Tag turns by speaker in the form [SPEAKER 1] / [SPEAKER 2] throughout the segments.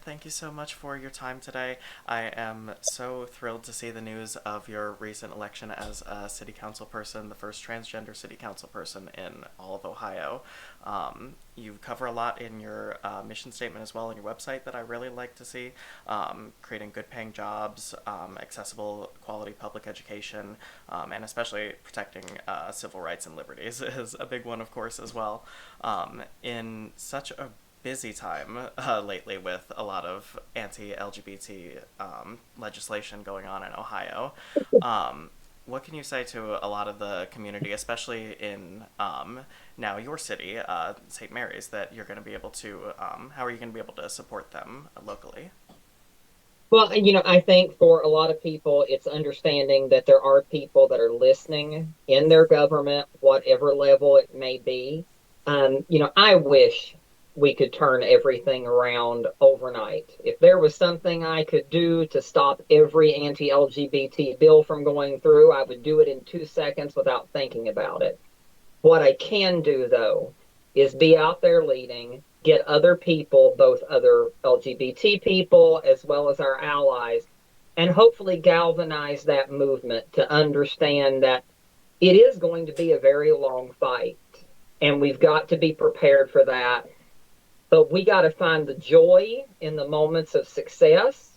[SPEAKER 1] Thank you so much for your time today. I am so thrilled to see the news of your recent election as a city council person, the first transgender city council person in all of Ohio. You cover a lot in your mission statement as well on your website that I really like to see. Creating good paying jobs, accessible quality public education, and especially protecting civil rights and liberties is a big one, of course, as well. In such a busy time lately with a lot of anti-LGBT legislation going on in Ohio. Um, what can you say to a lot of the community, especially in now your city, St. Mary's, that you're going to be able to, how are you going to be able to support them locally?
[SPEAKER 2] Well, I think for a lot of people, it's understanding that there are people that are listening in their government, whatever level it may be. I wish we could turn everything around overnight. If there was something I could do to stop every anti-LGBT bill from going through, I would do it in 2 seconds without thinking about it. What I can do, though, is be out there leading, get other people, both other LGBT people as well as our allies, and hopefully galvanize that movement to understand that it is going to be a very long fight. And we've got to be prepared for that. But we got to find the joy in the moments of success,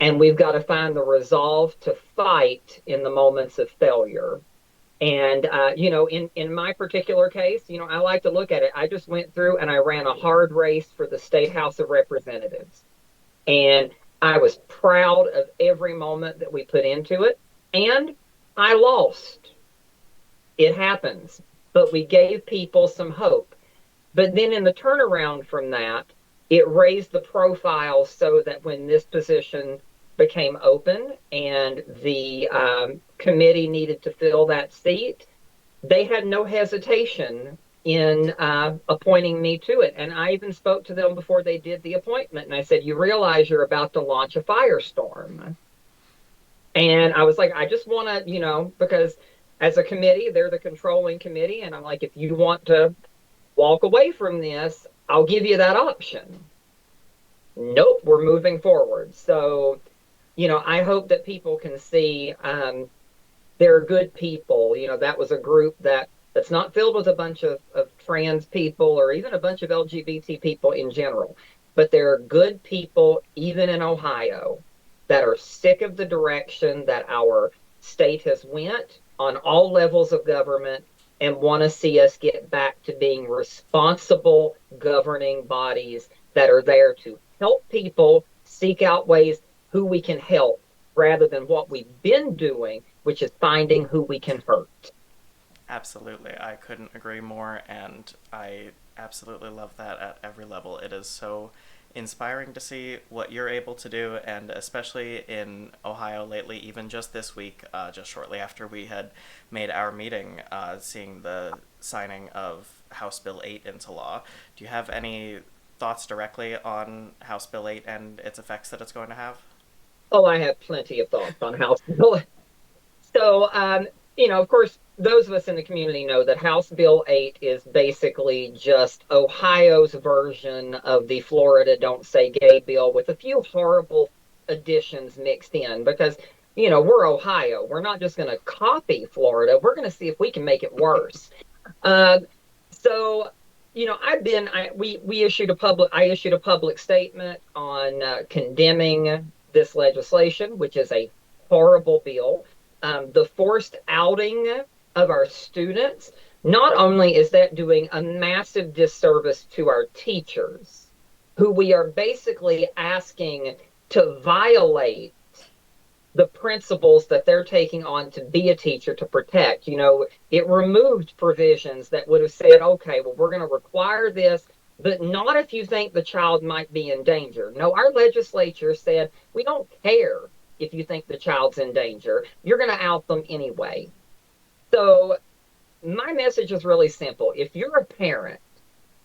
[SPEAKER 2] and we've got to find the resolve to fight in the moments of failure. And in my particular case, I like to look at it. I just went through and I ran a hard race for the State House of Representatives, and I was proud of every moment that we put into it. And I lost. It happens, but we gave people some hope. But then in the turnaround from that, it raised the profile so that when this position became open and the committee needed to fill that seat, they had no hesitation in appointing me to it. And I even spoke to them before they did the appointment. And I said, "You realize you're about to launch a firestorm." And I was like, I just want to, because as a committee, they're the controlling committee. And I'm like, if you want to walk away from this, I'll give you that option. Nope, we're moving forward. So, I hope that people can see they're good people. That was a group that's not filled with a bunch of trans people or even a bunch of LGBT people in general, but there are good people, even in Ohio, that are sick of the direction that our state has went on all levels of government and want to see us get back to being responsible governing bodies that are there to help people seek out ways who we can help rather than what we've been doing, which is finding who we can hurt.
[SPEAKER 1] Absolutely. I couldn't agree more, and I absolutely love that at every level. It is so inspiring to see what you're able to do, and especially in Ohio lately, even just this week, just shortly after we had made our meeting, seeing the signing of House Bill 8 into law. Do you have any thoughts directly on House Bill 8 and its effects that it's going to have?
[SPEAKER 2] Oh, I have plenty of thoughts on House Bill. So, of course, those of us in the community know that House Bill 8 is basically just Ohio's version of the Florida Don't Say Gay bill with a few horrible additions mixed in because, we're Ohio. We're not just going to copy Florida. We're going to see if we can make it worse. Uh, so, we issued I issued a public statement on condemning this legislation, which is a horrible bill. The forced outing of our students, not only is that doing a massive disservice to our teachers, who we are basically asking to violate the principles that they're taking on to be a teacher to protect. It removed provisions that would have said, okay, well, we're going to require this, but not if you think the child might be in danger. No, our legislature said, we don't care if you think the child's in danger. You're going to out them anyway. So my message is really simple. If you're a parent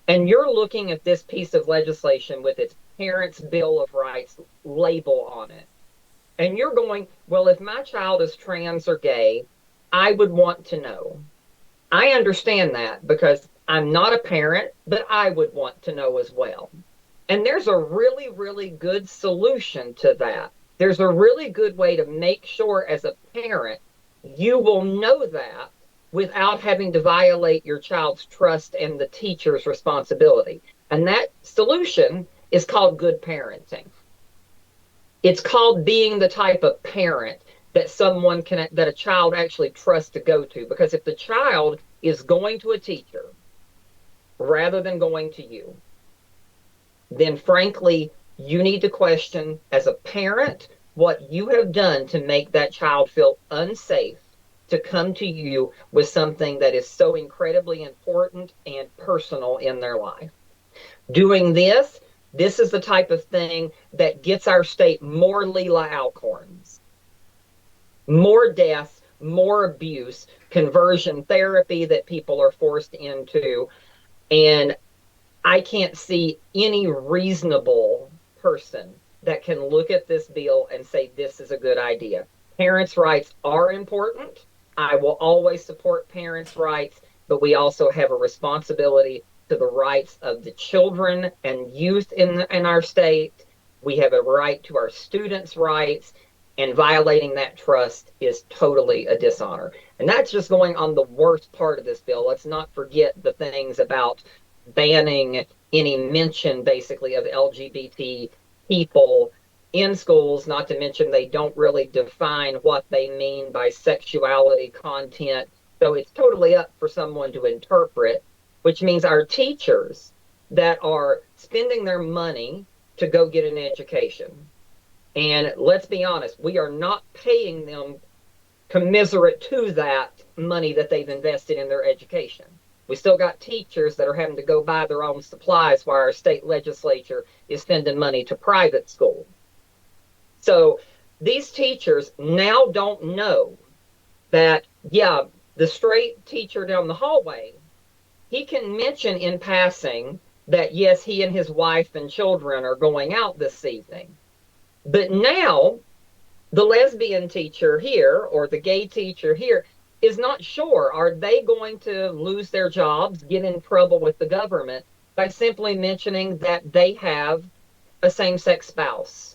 [SPEAKER 2] and you're looking at this piece of legislation with its Parents' Bill of Rights label on it, and you're going, well, if my child is trans or gay, I would want to know. I understand that because I'm not a parent, but I would want to know as well. And there's a really, really good solution to that. There's a really good way to make sure as a parent you will know that without having to violate your child's trust and the teacher's responsibility. And that solution is called good parenting. It's called being the type of parent that that a child actually trusts to go to. Because if the child is going to a teacher rather than going to you, then frankly, you need to question as a parent what you have done to make that child feel unsafe to come to you with something that is so incredibly important and personal in their life. Doing this is the type of thing that gets our state more Leela Alcorns, more deaths, more abuse, conversion therapy that people are forced into. And I can't see any reasonable person that can look at this bill and say this is a good idea. Parents' rights are important. I will always support parents' rights, but we also have a responsibility to the rights of the children and youth in our state. We have a right to our students' rights, and violating that trust is totally a dishonor. And that's just going on the worst part of this bill. Let's not forget the things about banning any mention basically of LGBT people in schools, not to mention they don't really define what they mean by sexuality content. So it's totally up for someone to interpret, which means our teachers that are spending their money to go get an education. And let's be honest, we are not paying them commiserate to that money that they've invested in their education. We still got teachers that are having to go buy their own supplies while our state legislature is sending money to private school. So these teachers now don't know that, yeah, the straight teacher down the hallway, he can mention in passing that, yes, he and his wife and children are going out this evening. But now the lesbian teacher here or the gay teacher here is not sure. Are they going to lose their jobs, get in trouble with the government by simply mentioning that they have a same-sex spouse?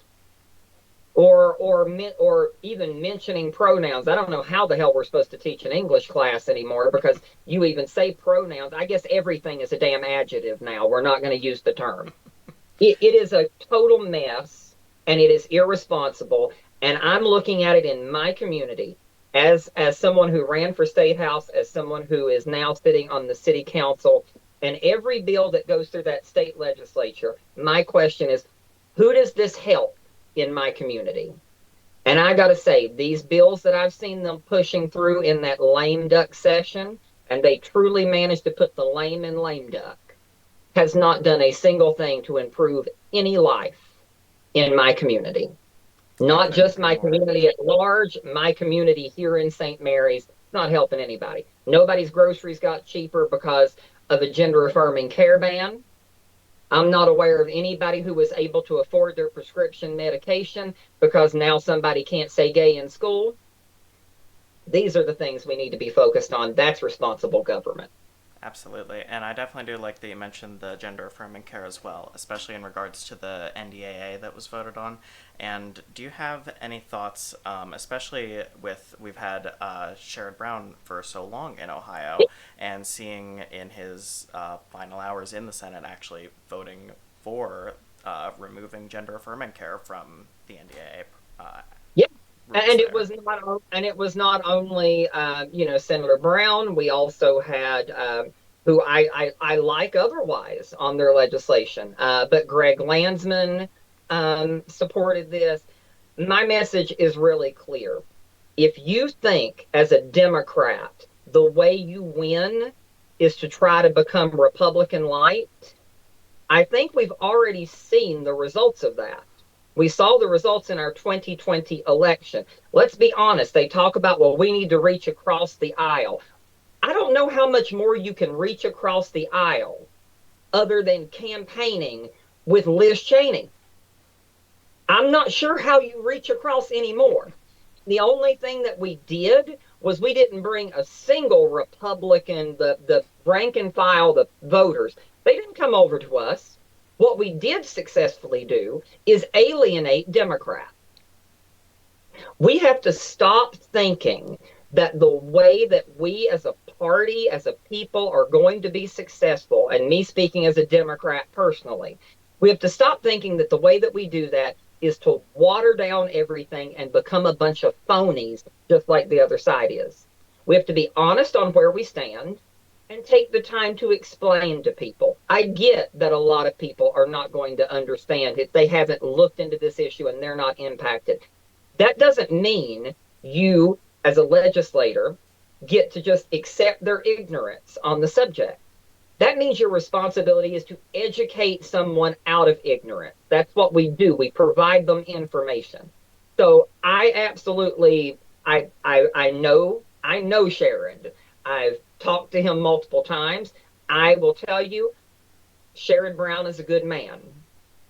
[SPEAKER 2] Or even mentioning pronouns. I don't know how the hell we're supposed to teach an English class anymore because you even say pronouns. I guess everything is a damn adjective now. We're not going to use the term. It is a total mess and it is irresponsible. And I'm looking at it in my community as someone who ran for state house, as someone who is now sitting on the city council, and every bill that goes through that state legislature, my question is, who does this help in my community? And I got to say, these bills that I've seen them pushing through in that lame duck session, and they truly managed to put the lame in lame duck, has not done a single thing to improve any life in my community. Not just my community at large, my community here in St. Mary's, not helping anybody. Nobody's groceries got cheaper because of a gender affirming care ban. I'm not aware of anybody who was able to afford their prescription medication because now somebody can't say gay in school. These are the things we need to be focused on. That's responsible government.
[SPEAKER 1] Absolutely, and I definitely do like that you mentioned the gender affirming care as well, especially in regards to the NDAA that was voted on. And do you have any thoughts, especially with we've had Sherrod Brown for so long in Ohio, and seeing in his final hours in the Senate actually voting for removing gender affirming care from the NDAA.
[SPEAKER 2] Yeah. And it was not only Senator Brown. We also had who I like otherwise on their legislation, but Greg Landsman supported this. My message is really clear. If you think as a Democrat the way you win is to try to become Republican light, I think we've already seen the results of that. We saw the results in our 2020 election. Let's be honest. They talk about, well, we need to reach across the aisle. I don't know how much more you can reach across the aisle other than campaigning with Liz Cheney. I'm not sure how you reach across anymore. The only thing that we did was we didn't bring a single Republican, the rank and file, the voters. They didn't come over to us. What we did successfully do is alienate Democrats. We have to stop thinking that the way that we as a party, as a people, are going to be successful, and me speaking as a Democrat personally, we have to stop thinking that the way that we do that is to water down everything and become a bunch of phonies, just like the other side is. We have to be honest on where we stand and take the time to explain to people. I get that a lot of people are not going to understand if they haven't looked into this issue and they're not impacted. That doesn't mean you, as a legislator, get to just accept their ignorance on the subject. That means your responsibility is to educate someone out of ignorance. That's what we do. We provide them information. So I absolutely, I know Sherrod. I've talked to him multiple times. I will tell you, Sherrod Brown is a good man.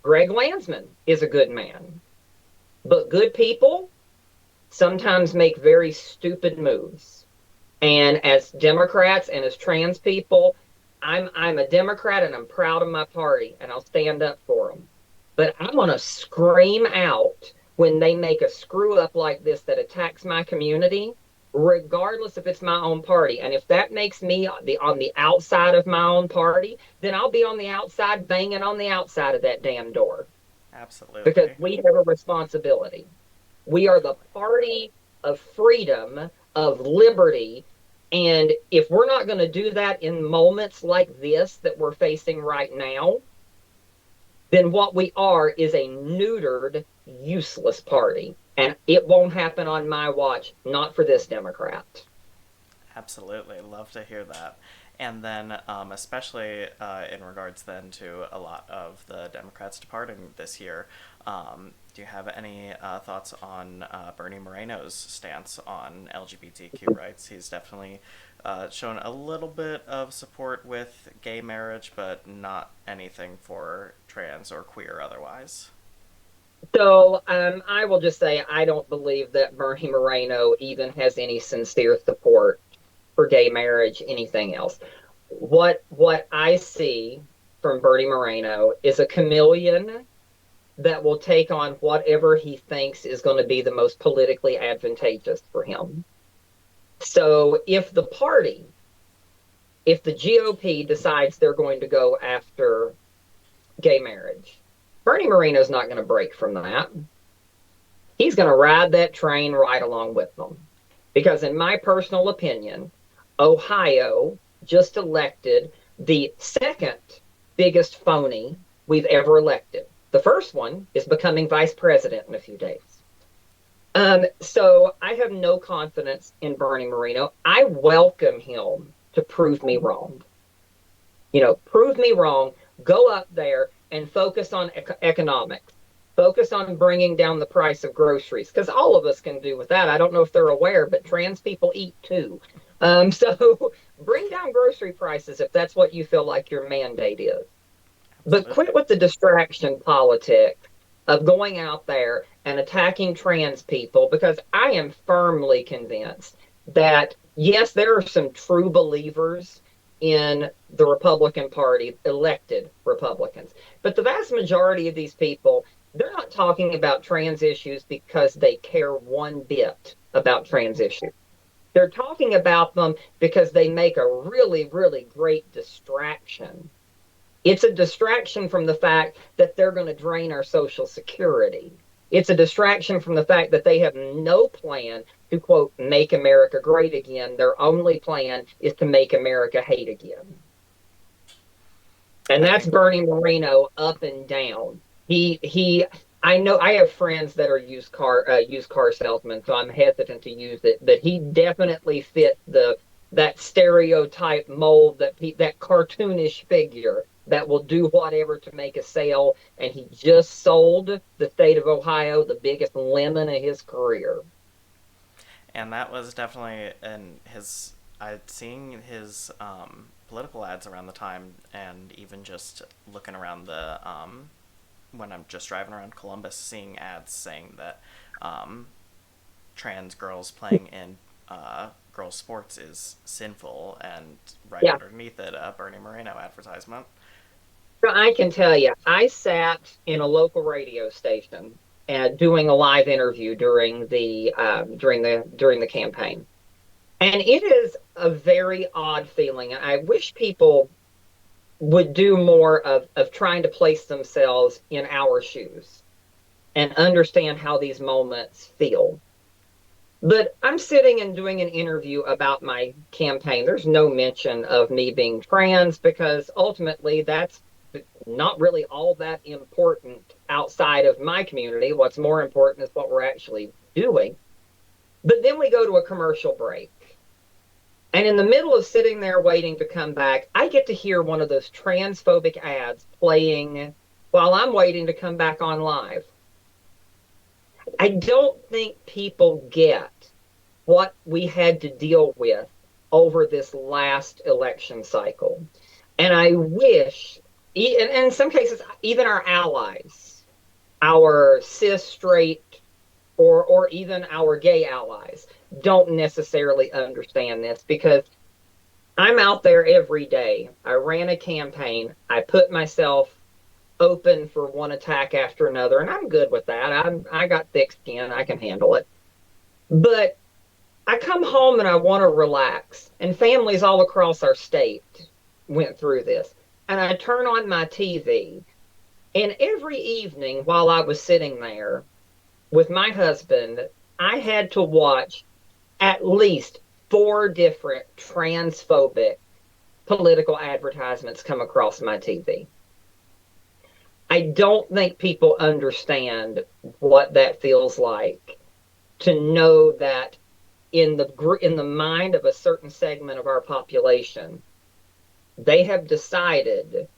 [SPEAKER 2] Greg Landsman is a good man. But good people sometimes make very stupid moves. And as Democrats and as trans people, I'm a Democrat and I'm proud of my party and I'll stand up for them. But I'm going to scream out when they make a screw up like this that attacks my community, regardless if it's my own party. And if that makes me on the outside of my own party, then I'll be on the outside banging on the outside of that damn door because
[SPEAKER 1] Absolutely.
[SPEAKER 2] we have a responsibility. We are the
[SPEAKER 1] Definitely.
[SPEAKER 2] party of freedom, of liberty. And if we're not going to do that in moments like this that we're facing right now, then what we are is a neutered, useless party. And it won't happen on my watch, not for this Democrat.
[SPEAKER 1] Absolutely, love to hear that. And then, especially in regards then to a lot of the Democrats departing this year, do you have any thoughts on Bernie Moreno's stance on LGBTQ rights? He's definitely shown a little bit of support with gay marriage, but not anything for trans or queer otherwise.
[SPEAKER 2] So I will just say I don't believe that Bernie Moreno even has any sincere support for gay marriage, anything else. What I see from Bernie Moreno is a chameleon that will take on whatever he thinks is going to be the most politically advantageous for him. So if the GOP decides they're going to go after gay marriage, Bernie Moreno's not going to break from that. He's going to ride that train right along with them. Because, in my personal opinion, Ohio just elected the second biggest phony we've ever elected. The first one is becoming vice president in a few days. So I have no confidence in Bernie Moreno. I welcome him to prove me wrong. Prove me wrong, go up there and focus on economics. Focus on bringing down the price of groceries because all of us can do with that. I don't know if they're aware, but trans people eat too. So bring down grocery prices if that's what you feel like your mandate is. But
[SPEAKER 1] Absolutely.
[SPEAKER 2] quit with the distraction politics of going out there and attacking trans people because I am firmly convinced that, yes, there are some true believers in the Republican Party, elected Republicans. But the vast majority of these people, they're not talking about trans issues because they care one bit about trans issues. They're talking about them because they make a really, really great distraction. It's a distraction from the fact that they're going to drain our Social Security. It's a distraction from the fact that they have no plan to, quote, make America great again. Their only plan is to make America hate again. And
[SPEAKER 1] I
[SPEAKER 2] that's
[SPEAKER 1] think
[SPEAKER 2] Bernie Moreno up and down. I know I have friends that are used car salesmen, so I'm hesitant to use it, but he definitely fit that stereotype mold, that cartoonish figure that will do whatever to make a sale, and he just sold the state of Ohio the biggest lemon of his career.
[SPEAKER 1] and that was definitely in his. I seeing his political ads around the time, and even just looking around the when I'm just driving around Columbus, seeing ads saying that trans girls playing in girls sports is sinful, and right
[SPEAKER 2] Yeah,
[SPEAKER 1] underneath it, a Bernie Moreno advertisement.
[SPEAKER 2] So I can tell you, I sat in a local radio station doing a live interview during the campaign, and it is a very odd feeling. I wish people would do more of trying to place themselves in our shoes and understand how these moments feel. But I'm sitting and doing an interview about my campaign. There's no mention of me being trans because ultimately that's not really all that important outside of my community. What's more important is what we're actually doing. But then we go to a commercial break. And in the middle of sitting there waiting to come back, I get to hear one of those transphobic ads playing while I'm waiting to come back on live. I don't think people get what we had to deal with over this last election cycle. And I wish, and in some cases, even our allies, our cis, straight, or even our gay allies, don't necessarily understand this because I'm out there every day. I ran a campaign. I put myself open for one attack after another, and I'm good with that. I got thick skin. I can handle it. But I come home and I want to relax. And families all across our state went through this. And I turn on my TV, and every evening while I was sitting there with my husband, I had to watch at least four different transphobic political advertisements come across my TV. I don't think people understand what that feels like to know that in the mind of a certain segment of our population, they have decided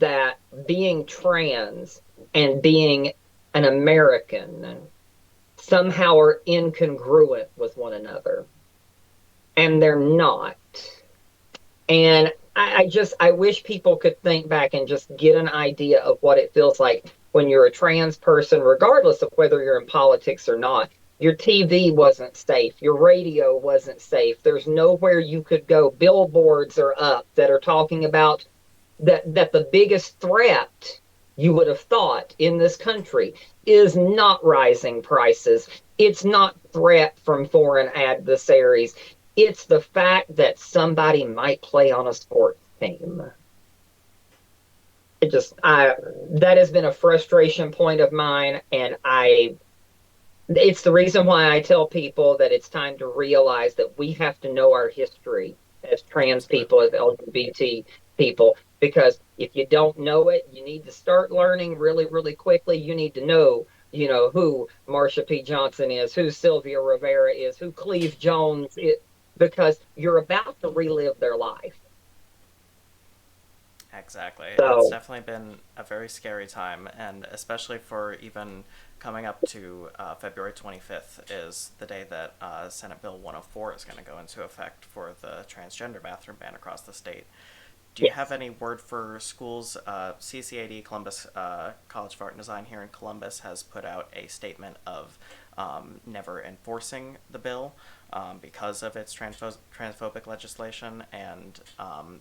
[SPEAKER 2] that being trans and being an American somehow are incongruent with one another. And they're not. And I wish people could think back and just get an idea of what it feels like when you're a trans person, regardless of whether you're in politics or not. Your TV wasn't safe. Your radio wasn't safe. There's nowhere you could go. Billboards are up that are talking about that the biggest threat you would have thought in this country is not rising prices. It's not threat from foreign adversaries. It's the fact that somebody might play on a sports team. It just I That has been a frustration point of mine, and I it's the reason why I tell people that it's time to realize that we have to know our history as trans people, as
[SPEAKER 1] Absolutely.
[SPEAKER 2] LGBT people, because if you don't know it, you need to start learning really, really quickly. You need to know, who Marsha P. Johnson is, who Sylvia Rivera is, who Cleve Jones is, because you're about to relive their life.
[SPEAKER 1] Exactly. It's
[SPEAKER 2] So,
[SPEAKER 1] definitely been a very scary time, and especially for even coming up to February 25th is the day that Senate Bill 104 is going to go into effect for the transgender bathroom ban across the state. Do you have
[SPEAKER 2] yes.
[SPEAKER 1] any word for schools? CCAD, Columbus College of Art and Design here in Columbus, has put out a statement of never enforcing the bill because of its transphobic legislation, and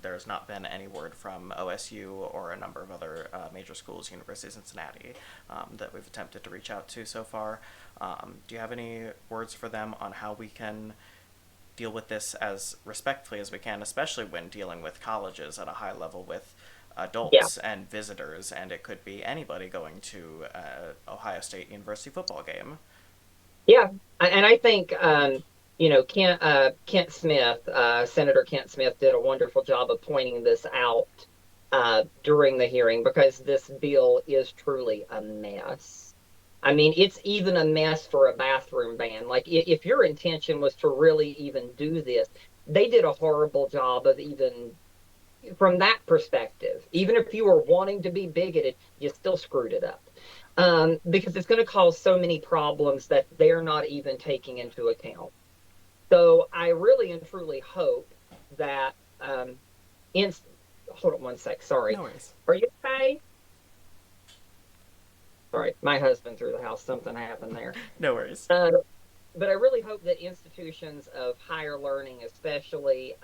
[SPEAKER 1] there's not been any word from OSU or a number of other major schools, University of Cincinnati, that we've attempted to reach out to so far. Do you have any words for them on how we can deal with this as respectfully as we can, especially when dealing with colleges at a high level with
[SPEAKER 2] Yeah.
[SPEAKER 1] adults and visitors, and it could be anybody going to Ohio State University football game.
[SPEAKER 2] Yeah, and I think Kent Smith, Senator Kent Smith, did a wonderful job of pointing this out during the hearing because this bill is truly a mess. I mean, it's even a mess for a bathroom ban. Like, if your intention was to really even do this, they did a horrible job of even from that perspective. Even if you were wanting to be bigoted, you still screwed it up because it's going to cause so many problems that they're not even taking into account. So I really and truly hope that in hold on one sec. Sorry,
[SPEAKER 1] No worries.
[SPEAKER 2] are you okay? Sorry, my husband through the house. Something happened there.
[SPEAKER 1] No worries.
[SPEAKER 2] Uh, but I really hope that institutions of higher learning, especially,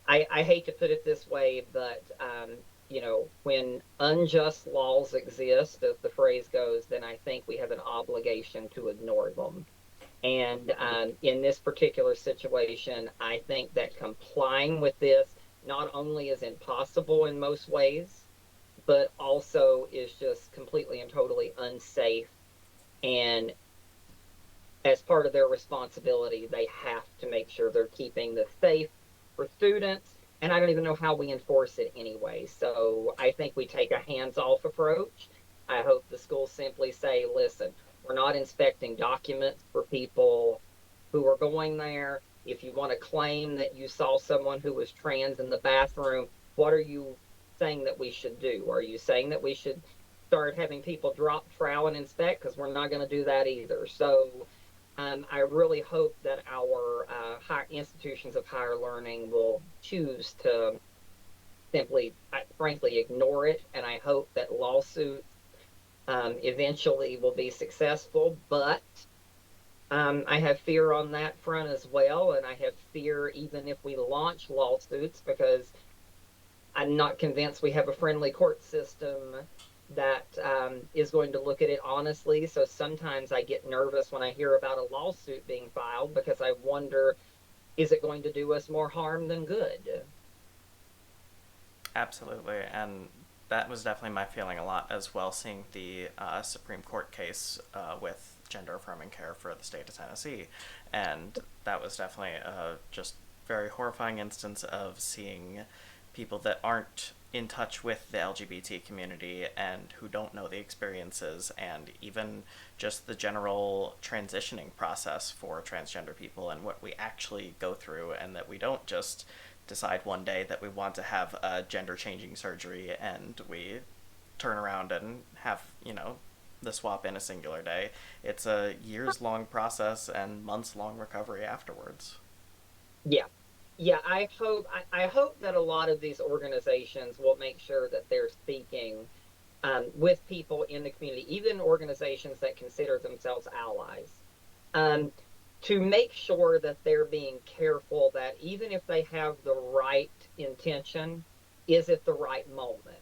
[SPEAKER 2] I hate to put it this way, but when unjust laws exist, as the phrase goes, then I think we have an obligation to ignore them. And in this particular situation, I think that complying with this not only is impossible in most ways, but also is just completely and totally unsafe. And as part of their responsibility, they have to make sure they're keeping this safe for students. And I don't even know how we enforce it anyway. So I think we take a hands off approach. I hope the schools simply say, listen, we're not inspecting documents for people who are going there. If you want to claim that you saw someone who was trans in the bathroom, what are you saying that we should do? Are you saying that we should start having people drop trowel and inspect? Because we're not going to do that either. So I really hope that our high institutions of higher learning will choose to simply, frankly, ignore it. And I hope that lawsuits eventually will be successful. But I have fear on that front as well. And I have fear even if we launch lawsuits, because I'm not convinced we have a friendly court system that is going to look at it honestly. So sometimes I get nervous when I hear about a lawsuit being filed because I wonder, is it going to do us more harm than good?
[SPEAKER 1] Absolutely, and that was definitely my feeling a lot as well, seeing the Supreme Court case with gender affirming care for the state of Tennessee. And that was definitely a just very horrifying instance of seeing people that aren't in touch with the LGBT community and who don't know the experiences and even just the general transitioning process for transgender people and what we actually go through, and that we don't just decide one day that we want to have a gender changing surgery and we turn around and have, the swap in a singular day. It's a years long process and months long recovery afterwards.
[SPEAKER 2] Yeah. Yeah, I hope that a lot of these organizations will make sure that they're speaking with people in the community, even organizations that consider themselves allies, um, to make sure that they're being careful that even if they have the right intention, is it the right moment?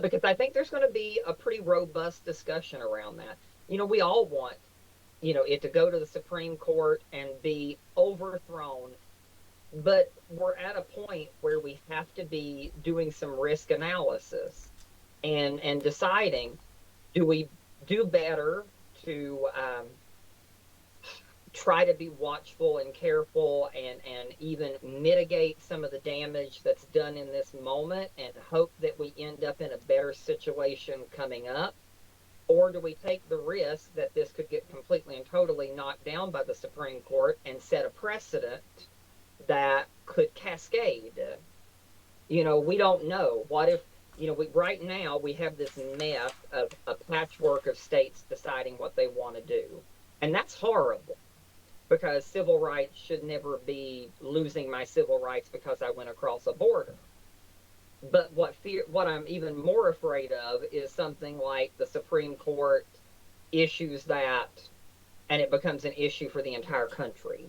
[SPEAKER 2] Because I think there's going to be a pretty robust discussion around that. We all want, it to go to the Supreme Court and be overthrown, but we're at a point where we have to be doing some risk analysis and deciding, do we do better to try to be watchful and careful and even mitigate some of the damage that's done in this moment and hope that we end up in a better situation coming up? Or do we take the risk that this could get completely and totally knocked down by the Supreme Court and set a precedent that could cascade? We don't know. What if, right now we have this mess of a patchwork of states deciding what they want to do. And that's horrible, because civil rights should never be losing my civil rights because I went across a border. But what I'm even more afraid of is something like the Supreme Court issues that and it becomes an issue for the entire country.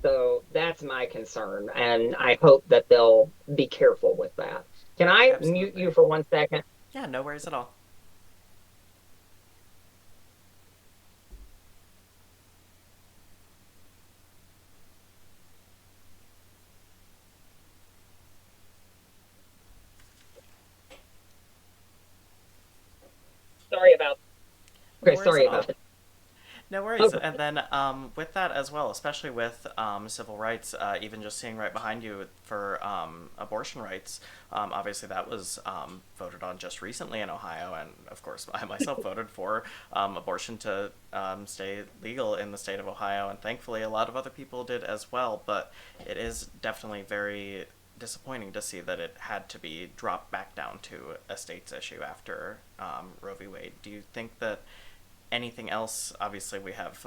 [SPEAKER 2] So that's my concern, and I hope that they'll be careful with that. Can I mute
[SPEAKER 1] Absolutely.
[SPEAKER 2] you for 1 second?
[SPEAKER 1] Yeah, no worries at all.
[SPEAKER 2] Sorry about.
[SPEAKER 1] No
[SPEAKER 2] Okay,
[SPEAKER 1] worries at
[SPEAKER 2] sorry
[SPEAKER 1] all.
[SPEAKER 2] about it.
[SPEAKER 1] No worries.
[SPEAKER 2] Okay.
[SPEAKER 1] And then with that as well, especially with civil rights, even just seeing right behind you for abortion rights, obviously that was voted on just recently in Ohio. And of course, I myself voted for abortion to stay legal in the state of Ohio. And thankfully, a lot of other people did as well. But it is definitely very disappointing to see that it had to be dropped back down to a state's issue after Roe v. Wade. Do you think that anything else? Obviously, we have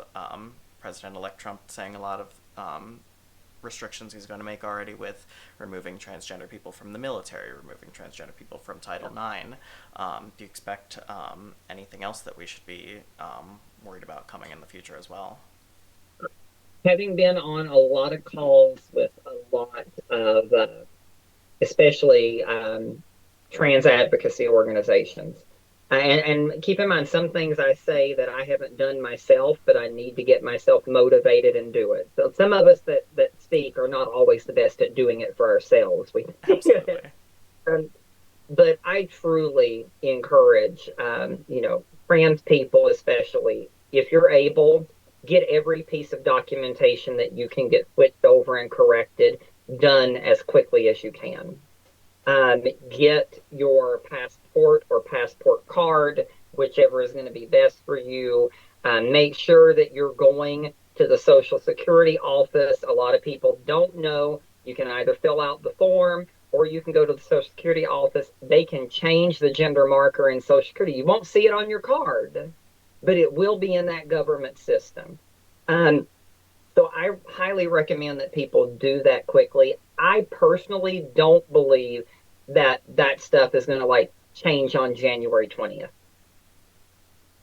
[SPEAKER 1] President-elect Trump saying a lot of restrictions he's going to make already with removing transgender people from the military, removing transgender people from Title IX. Do you expect anything else that we should be worried about coming in the future as well?
[SPEAKER 2] Having been on a lot of calls with a lot of especially trans advocacy organizations. And keep in mind, some things I say that I haven't done myself, but I need to get myself motivated and do it. So some of us that speak are not always the best at doing it for ourselves. We
[SPEAKER 1] Absolutely.
[SPEAKER 2] um, but I truly encourage, trans people, especially if you're able, get every piece of documentation that you can get switched over and corrected done as quickly as you can. Get your passport or passport card, whichever is going to be best for you. Make sure that you're going to the Social Security office. A lot of people don't know. You can either fill out the form or you can go to the Social Security office. They can change the gender marker in Social Security. You won't see it on your card, but it will be in that government system. Um, so I highly recommend that people do that quickly. I personally don't believe that that stuff is going to like change on January 20th.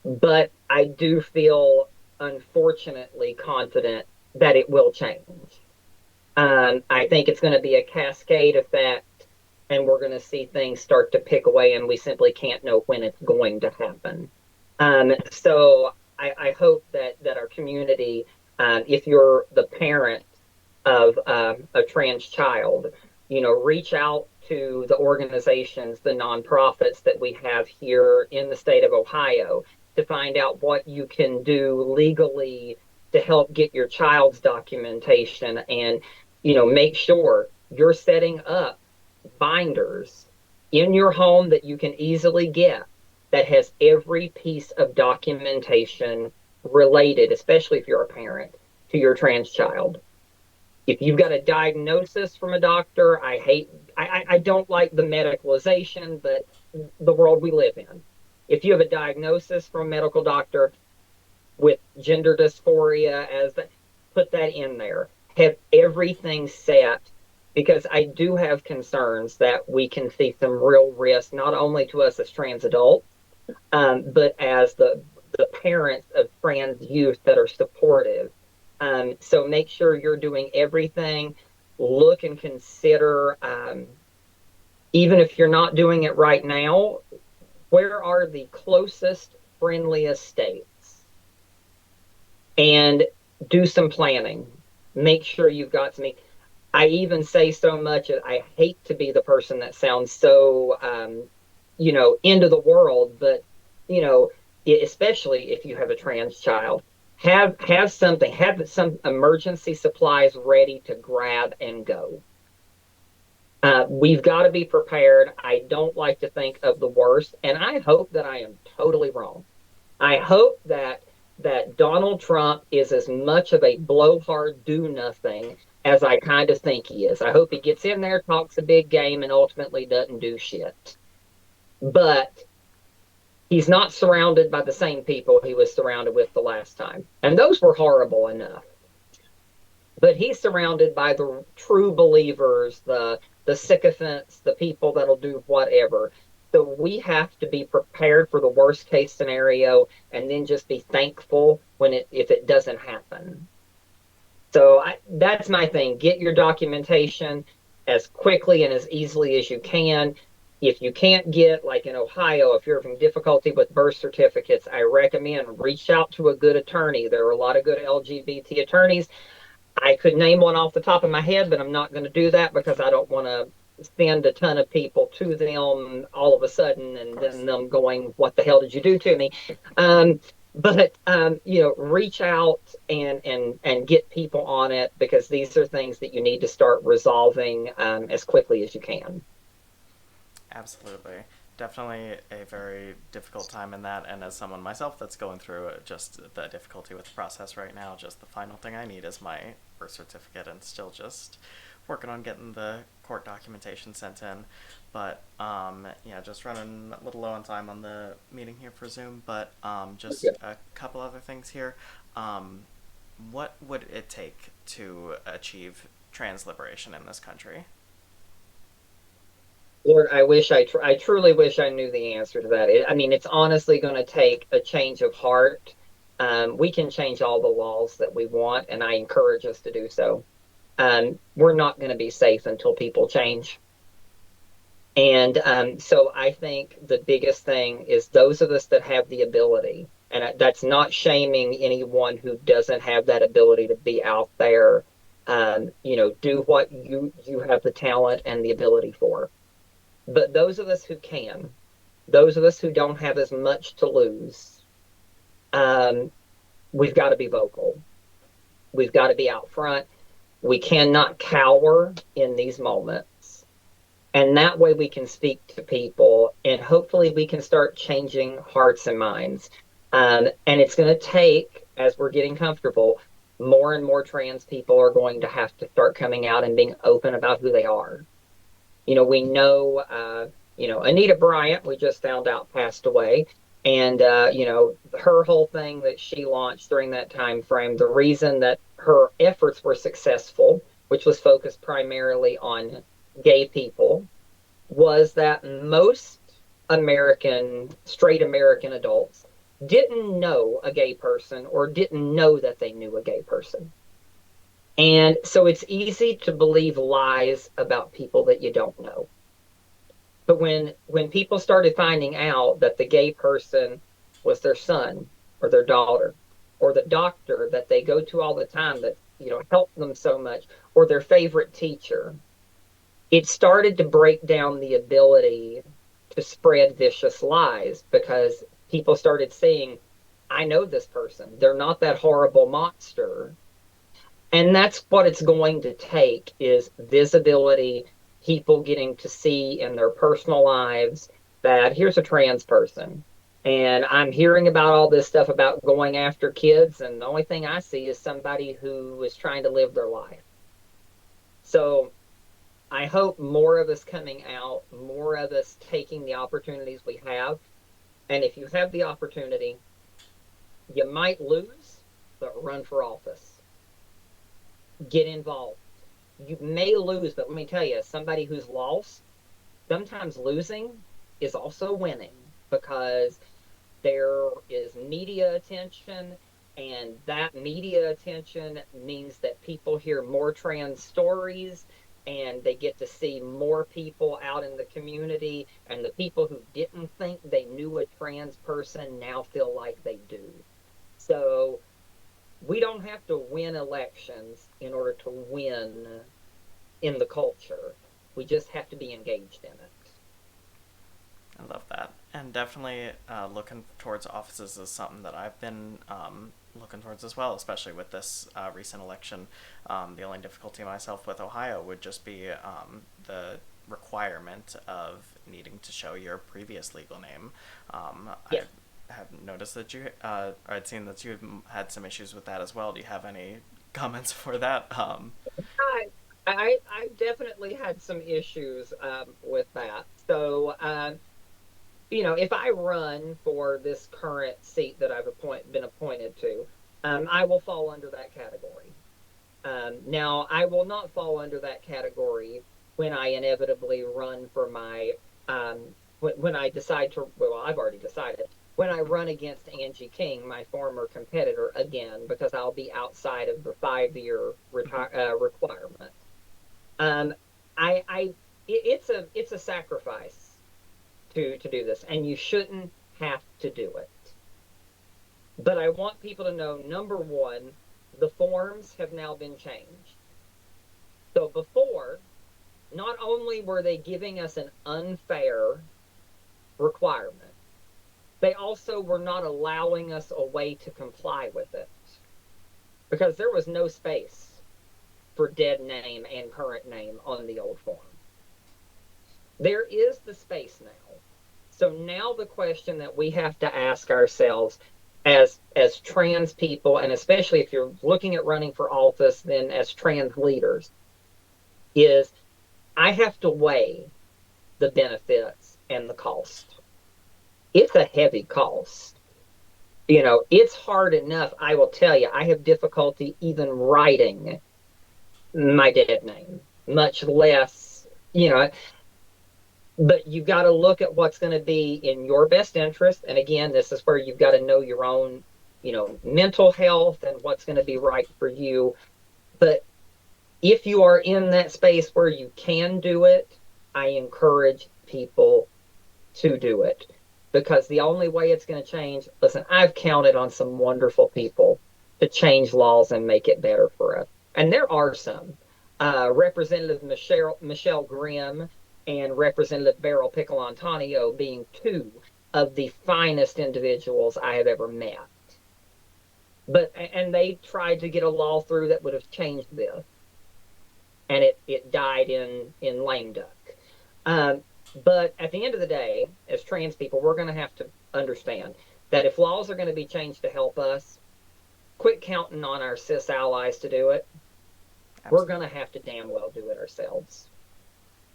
[SPEAKER 2] But I do feel unfortunately confident that it will change. I think it's going to be a cascade effect, and we're going to see things start to pick away, and we simply can't know when it's going to happen. So I hope that our community, if you're the parent of a trans child, reach out to the organizations, the nonprofits that we have here in the state of Ohio to find out what you can do legally to help get your child's documentation and, make sure you're setting up binders in your home that you can easily get that has every piece of documentation related, especially if you're a parent, to your trans child. If you've got a diagnosis from a doctor, I don't like the medicalization, but the world we live in. If you have a diagnosis from a medical doctor with gender dysphoria, put that in there. Have everything set because I do have concerns that we can see some real risk, not only to us as trans adults, but as the parents of trans youth that are supportive. So make sure you're doing everything. Look and consider, even if you're not doing it right now, where are the closest, friendliest states? And do some planning. Make sure you've got some. I even say so much. I hate to be the person that sounds so, into the world, but you know, especially if you have a trans child, have something, have some emergency supplies ready to grab and go. We've got to be prepared. I don't like to think of the worst, and I hope that I am totally wrong. I hope that Donald Trump is as much of a blowhard do nothing as I kind of think he is. I hope he gets in there, talks a big game, and ultimately doesn't do shit. But he's not surrounded by the same people he was surrounded with the last time. And those were horrible enough. But he's surrounded by the true believers, the sycophants, the people that'll do whatever. So we have to be prepared for the worst case scenario and then just be thankful when if it doesn't happen. So that's my thing. Get your documentation as quickly and as easily as you can. If you can't get, like in Ohio, if you're having difficulty with birth certificates, I recommend reach out to a good attorney. There are a lot of good LGBT attorneys. I could name one off the top of my head, but I'm not going to do that because I don't want to send a ton of people to them all of a sudden and then them going, "What the hell did you do to me?" But reach out and get people on it because these are things that you need to start resolving as quickly as you can.
[SPEAKER 1] Absolutely. Definitely a very difficult time in that, and as someone myself that's going through just the difficulty with the process right now, just the final thing I need is my birth certificate, and still just working on getting the court documentation sent in. But yeah, just running a little low on time on the meeting here for Zoom, but just
[SPEAKER 2] Yeah.
[SPEAKER 1] a couple other things here. What would it take to achieve trans liberation in this country?
[SPEAKER 2] Lord, I truly wish I knew the answer to that. I mean, it's honestly going to take a change of heart. We can change all the laws that we want, and I encourage us to do so. We're not going to be safe until people change. And so I think the biggest thing is those of us that have the ability, and that's not shaming anyone who doesn't have that ability to be out there, do what you have the talent and the ability for. But those of us who can, those of us who don't have as much to lose, um, we've got to be vocal. We've got to be out front. We cannot cower in these moments. And that way we can speak to people and hopefully we can start changing hearts and minds. And it's going to take, as we're getting comfortable, more and more trans people are going to have to start coming out and being open about who they are. We know, Anita Bryant, we just found out passed away. And, her whole thing that she launched during that time frame, the reason that her efforts were successful, which was focused primarily on gay people, was that most straight American adults didn't know a gay person or didn't know that they knew a gay person. And so it's easy to believe lies about people that you don't know. But when people started finding out that the gay person was their son or their daughter or the doctor that they go to all the time that helped them so much or their favorite teacher, it started to break down the ability to spread vicious lies because people started seeing, I know this person. They're not that horrible monster. And that's what it's going to take is visibility, people getting to see in their personal lives that here's a trans person. And I'm hearing about all this stuff about going after kids, and the only thing I see is somebody who is trying to live their life. So I hope more of us coming out, more of us taking the opportunities we have. And if you have the opportunity, you might lose, but run for office. Get involved. You may lose, but let me tell you, somebody who's lost, sometimes losing is also winning because there is media attention, and that media attention means that people hear more trans stories and they get to see more people out in the community, and the people who didn't think they knew a trans person now feel like they do. So we don't have to win elections in order to win in the culture. We just have to be engaged in it.
[SPEAKER 1] I love that. And definitely looking towards offices is something that I've been looking towards as well, especially with this recent election. The only difficulty myself with Ohio would just be the requirement of needing to show your previous legal name.
[SPEAKER 2] Yeah.
[SPEAKER 1] I have noticed that I'd seen that you had some issues with that as well. Do you have any comments for that?
[SPEAKER 2] I, I definitely had some issues with that. So, if I run for this current seat that I've been appointed to, I will fall under that category. Now, I will not fall under that category when I inevitably run for when I decide to, well, I've already decided, when I run against Angie King, my former competitor, again, because I'll be outside of the 5-year requirement. Um, it's a sacrifice to do this, and you shouldn't have to do it. But I want people to know, number one, the forms have now been changed. So before, not only were they giving us an unfair requirement, they also were not allowing us a way to comply with it because there was no space for dead name and current name on the old form. There is the space now. So now the question that we have to ask ourselves as trans people, and especially if you're looking at running for office, then as trans leaders, is I have to weigh the benefits and the cost. It's a heavy cost. It's hard enough. I will tell you, I have difficulty even writing my dead name, much less, but you've got to look at what's going to be in your best interest. And again, this is where you've got to know your own, mental health and what's going to be right for you. But if you are in that space where you can do it, I encourage people to do it, because the only way it's going to change, listen, I've counted on some wonderful people to change laws and make it better for us. And there are some. Representative Michelle Grimm and Representative Beryl Piccolo-Antonio being two of the finest individuals I have ever met. And they tried to get a law through that would have changed this, and it died in lame duck. Um, but at the end of the day, as trans people, we're going to have to understand that if laws are going to be changed to help us, quit counting on our cis allies to do it. We're going
[SPEAKER 1] Absolutely.
[SPEAKER 2] to have to damn well do it ourselves.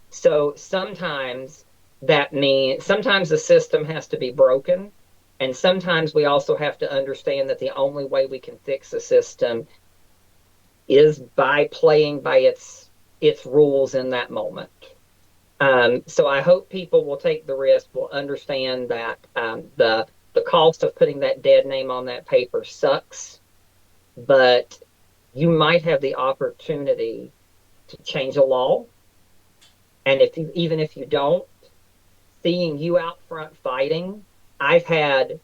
[SPEAKER 2] So sometimes that means sometimes the system has to be broken. And sometimes we also have to understand that the only way we can fix the system is by playing by its rules in that moment. So I hope people will take the risk, will understand that the cost of putting that dead name on that paper sucks, but you might have the opportunity to change a law. And even if you don't, seeing you out front fighting, I've had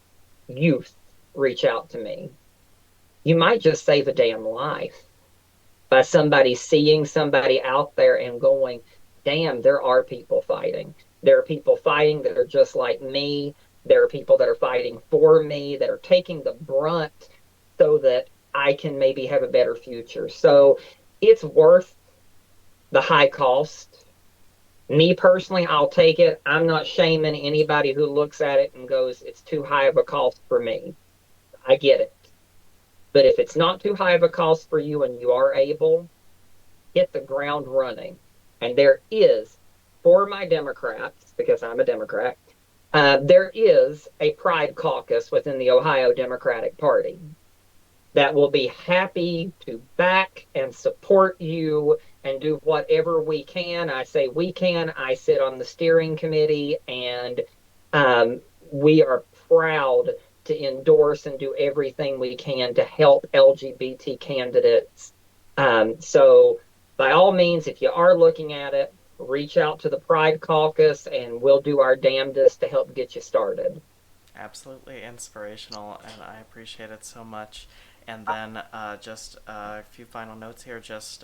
[SPEAKER 2] youth reach out to me. You might just save a damn life by somebody seeing somebody out there and going, damn, there are people fighting. There are people fighting that are just like me. There are people that are fighting for me, that are taking the brunt so that I can maybe have a better future. So it's worth the high cost. Me personally, I'll take it. I'm not shaming anybody who looks at it and goes, it's too high of a cost for me. I get it. But if it's not too high of a cost for you and you are able, hit the ground running. And there is, for my Democrats, because I'm a Democrat, there is a pride caucus within the Ohio Democratic Party that will be happy to back and support you and do whatever we can. I say we can. I sit on the steering committee, and we are proud to endorse and do everything we can to help LGBT candidates. So, by all means, if you are looking at it, reach out to the Pride Caucus and we'll do our damnedest to help get you started.
[SPEAKER 1] Absolutely inspirational, and I appreciate it so much. And then just a few final notes here. Just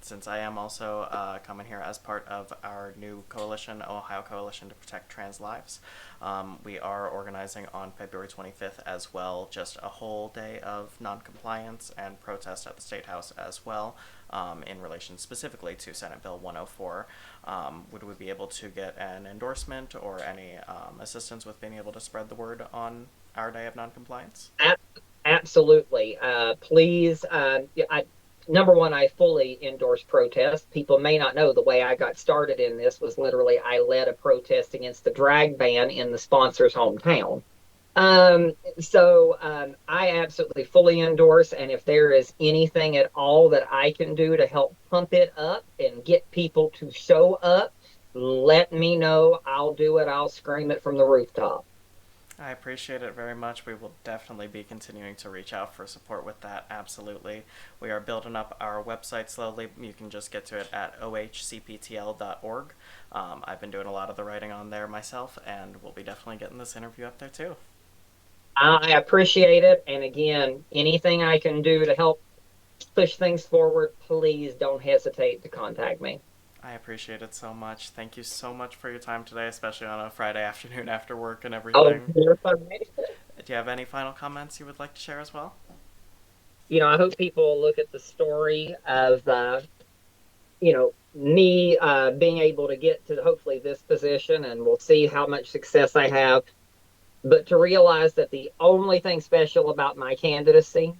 [SPEAKER 1] since I am also coming here as part of our new coalition, Ohio Coalition to Protect Trans Lives, we are organizing on February 25th as well, just a whole day of noncompliance and protest at the State House as well. In relation specifically to Senate Bill 104. Would we be able to get an endorsement or any assistance with being able to spread the word on our day of noncompliance?
[SPEAKER 2] Absolutely. Please, number one, I fully endorse protest. People may not know the way I got started in this was literally I led a protest against the drag ban in the sponsor's hometown. I absolutely fully endorse, and if there is anything at all that I can do to help pump it up and get people to show up, let me know. I'll do it. I'll scream it from the rooftop.
[SPEAKER 1] I appreciate it very much. We will definitely be continuing to reach out for support with that. Absolutely. We are building up our website slowly. You can just get to it at ohcptl.org. I've been doing a lot of the writing on there myself, and we'll be definitely getting this interview up there too.
[SPEAKER 2] I appreciate it. And again, anything I can do to help push things forward, please don't hesitate to contact me.
[SPEAKER 1] I appreciate it so much. Thank you so much for your time today, especially on a Friday afternoon after work and
[SPEAKER 2] Oh,
[SPEAKER 1] everything.
[SPEAKER 2] you're fine.
[SPEAKER 1] Do you have any final comments you would like to share as well?
[SPEAKER 2] I hope people look at the story of, me being able to get to hopefully this position, and we'll see how much success I have. But to realize that the only thing special about my candidacy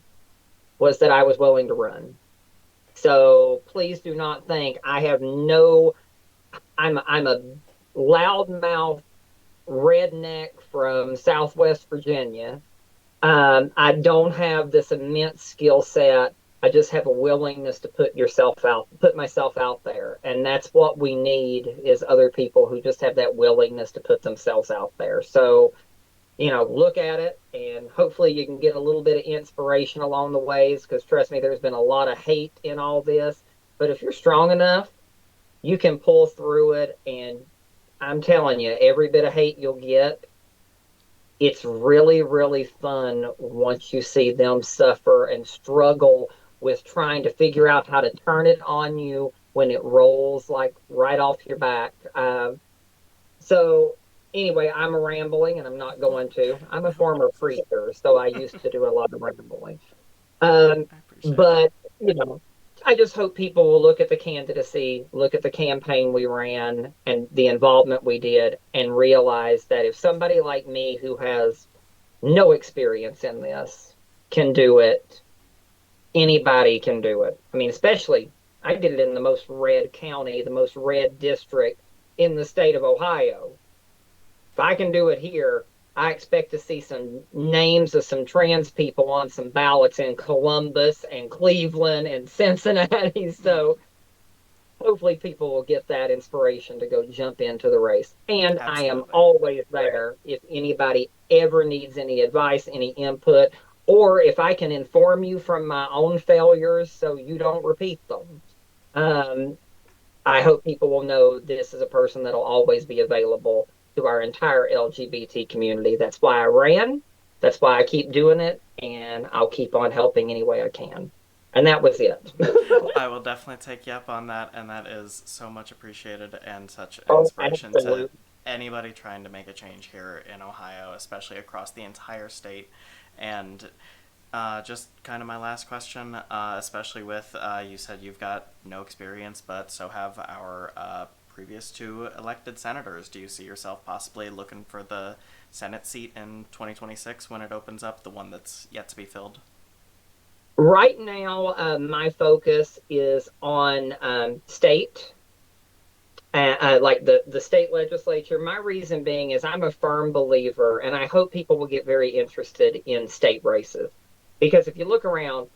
[SPEAKER 2] was that I was willing to run. So please do not think I have no. I'm a loudmouth redneck from Southwest Virginia. I don't have this immense skill set. I just have a willingness to put myself out there. And that's what we need is other people who just have that willingness to put themselves out there. So, look at it and hopefully you can get a little bit of inspiration along the ways, because trust me, there's been a lot of hate in all this. But if you're strong enough, you can pull through it and I'm telling you, every bit of hate you'll get, it's really, really fun once you see them suffer and struggle with trying to figure out how to turn it on you when it rolls like right off your back. So anyway, I'm rambling and I'm not going to. I'm a former preacher, so I used to do a lot of rambling. Um,
[SPEAKER 1] I appreciate it.
[SPEAKER 2] but you know, I just hope people will look at the candidacy, look at the campaign we ran and the involvement we did, and realize that if somebody like me who has no experience in this can do it, anybody can do it. I mean, especially I did it in the most red county, the most red district in the state of Ohio. If I can do it here, I expect to see some names of some trans people on some ballots in Columbus and Cleveland and Cincinnati. So hopefully people will get that inspiration to go jump into the race. And I am
[SPEAKER 1] Absolutely.
[SPEAKER 2] always there if anybody ever needs any advice, any input, or if I can inform you from my own failures so you don't repeat them. Um, I hope people will know this is a person that'll always be available to our entire LGBT community. That's why I ran. That's why I keep doing it, and I'll keep on helping any way I can. And that was it.
[SPEAKER 1] I will definitely take you up on that, and that is so much appreciated and such
[SPEAKER 2] Oh,
[SPEAKER 1] inspiration to
[SPEAKER 2] absolutely.
[SPEAKER 1] anybody trying to make a change here in Ohio, especially across the entire state. And just kind of my last question, especially with you said you've got no experience, but so have our previous two elected senators. Do you see yourself possibly looking for the Senate seat in 2026 when it opens up, the one that's yet to be filled?
[SPEAKER 2] Right now, my focus is on state, like the state legislature. My reason being is I'm a firm believer, and I hope people will get very interested in state races. Because if you look around,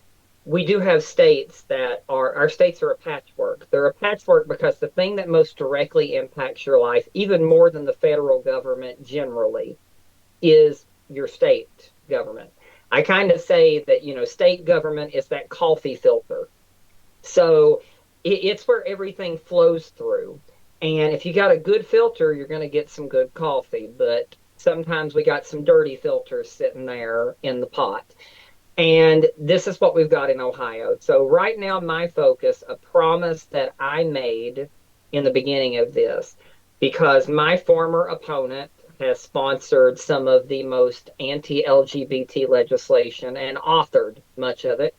[SPEAKER 2] we do have states that are, our states are a patchwork. They're a patchwork because the thing that most directly impacts your life, even more than the federal government generally, is your state government. I kind of say that, state government is that coffee filter. So it's where everything flows through. And if you got a good filter, you're going to get some good coffee. But sometimes we got some dirty filters sitting there in the pot. And this is what we've got in Ohio. So right now, my focus, a promise that I made in the beginning of this, because my former opponent has sponsored some of the most anti-LGBT legislation and authored much of it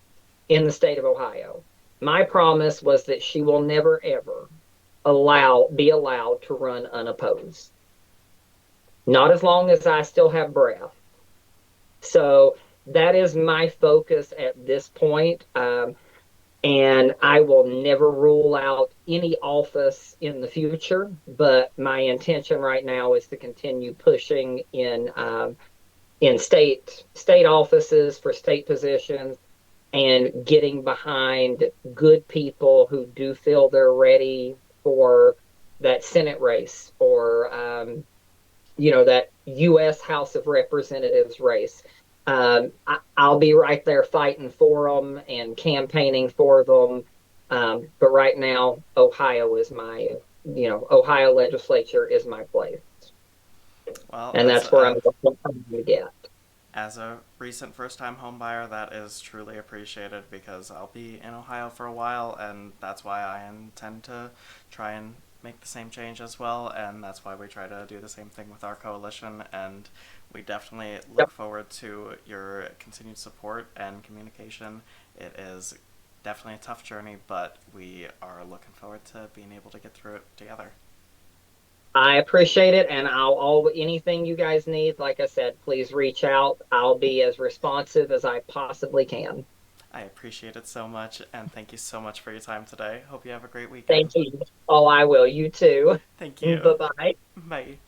[SPEAKER 2] in the state of Ohio. My promise was that she will never ever be allowed to run unopposed. Not as long as I still have breath. So that is my focus at this point. And I will never rule out any office in the future, but my intention right now is to continue pushing in state offices for state positions and getting behind good people who do feel they're ready for that Senate race or that U.S. House of Representatives race. I'll be right there fighting for them and campaigning for them. But right now, Ohio legislature is my place.
[SPEAKER 1] Well,
[SPEAKER 2] And that's where I'm going to get.
[SPEAKER 1] as a recent first time home buyer, that is truly appreciated because I'll be in Ohio for a while, and that's why I intend to try and make the same change as well, and that's why we try to do the same thing with our coalition. And we definitely look
[SPEAKER 2] Yep.
[SPEAKER 1] forward to your continued support and communication. It is definitely a tough journey, but we are looking forward to being able to get through it together.
[SPEAKER 2] I appreciate it, and I'll anything you guys need, like I said, please reach out. I'll be as responsive as I possibly can.
[SPEAKER 1] I appreciate it so much, and thank you so much for your time today. Hope you have a great weekend.
[SPEAKER 2] Thank you. Oh, I will. You too.
[SPEAKER 1] Thank you.
[SPEAKER 2] Bye bye.
[SPEAKER 1] Bye.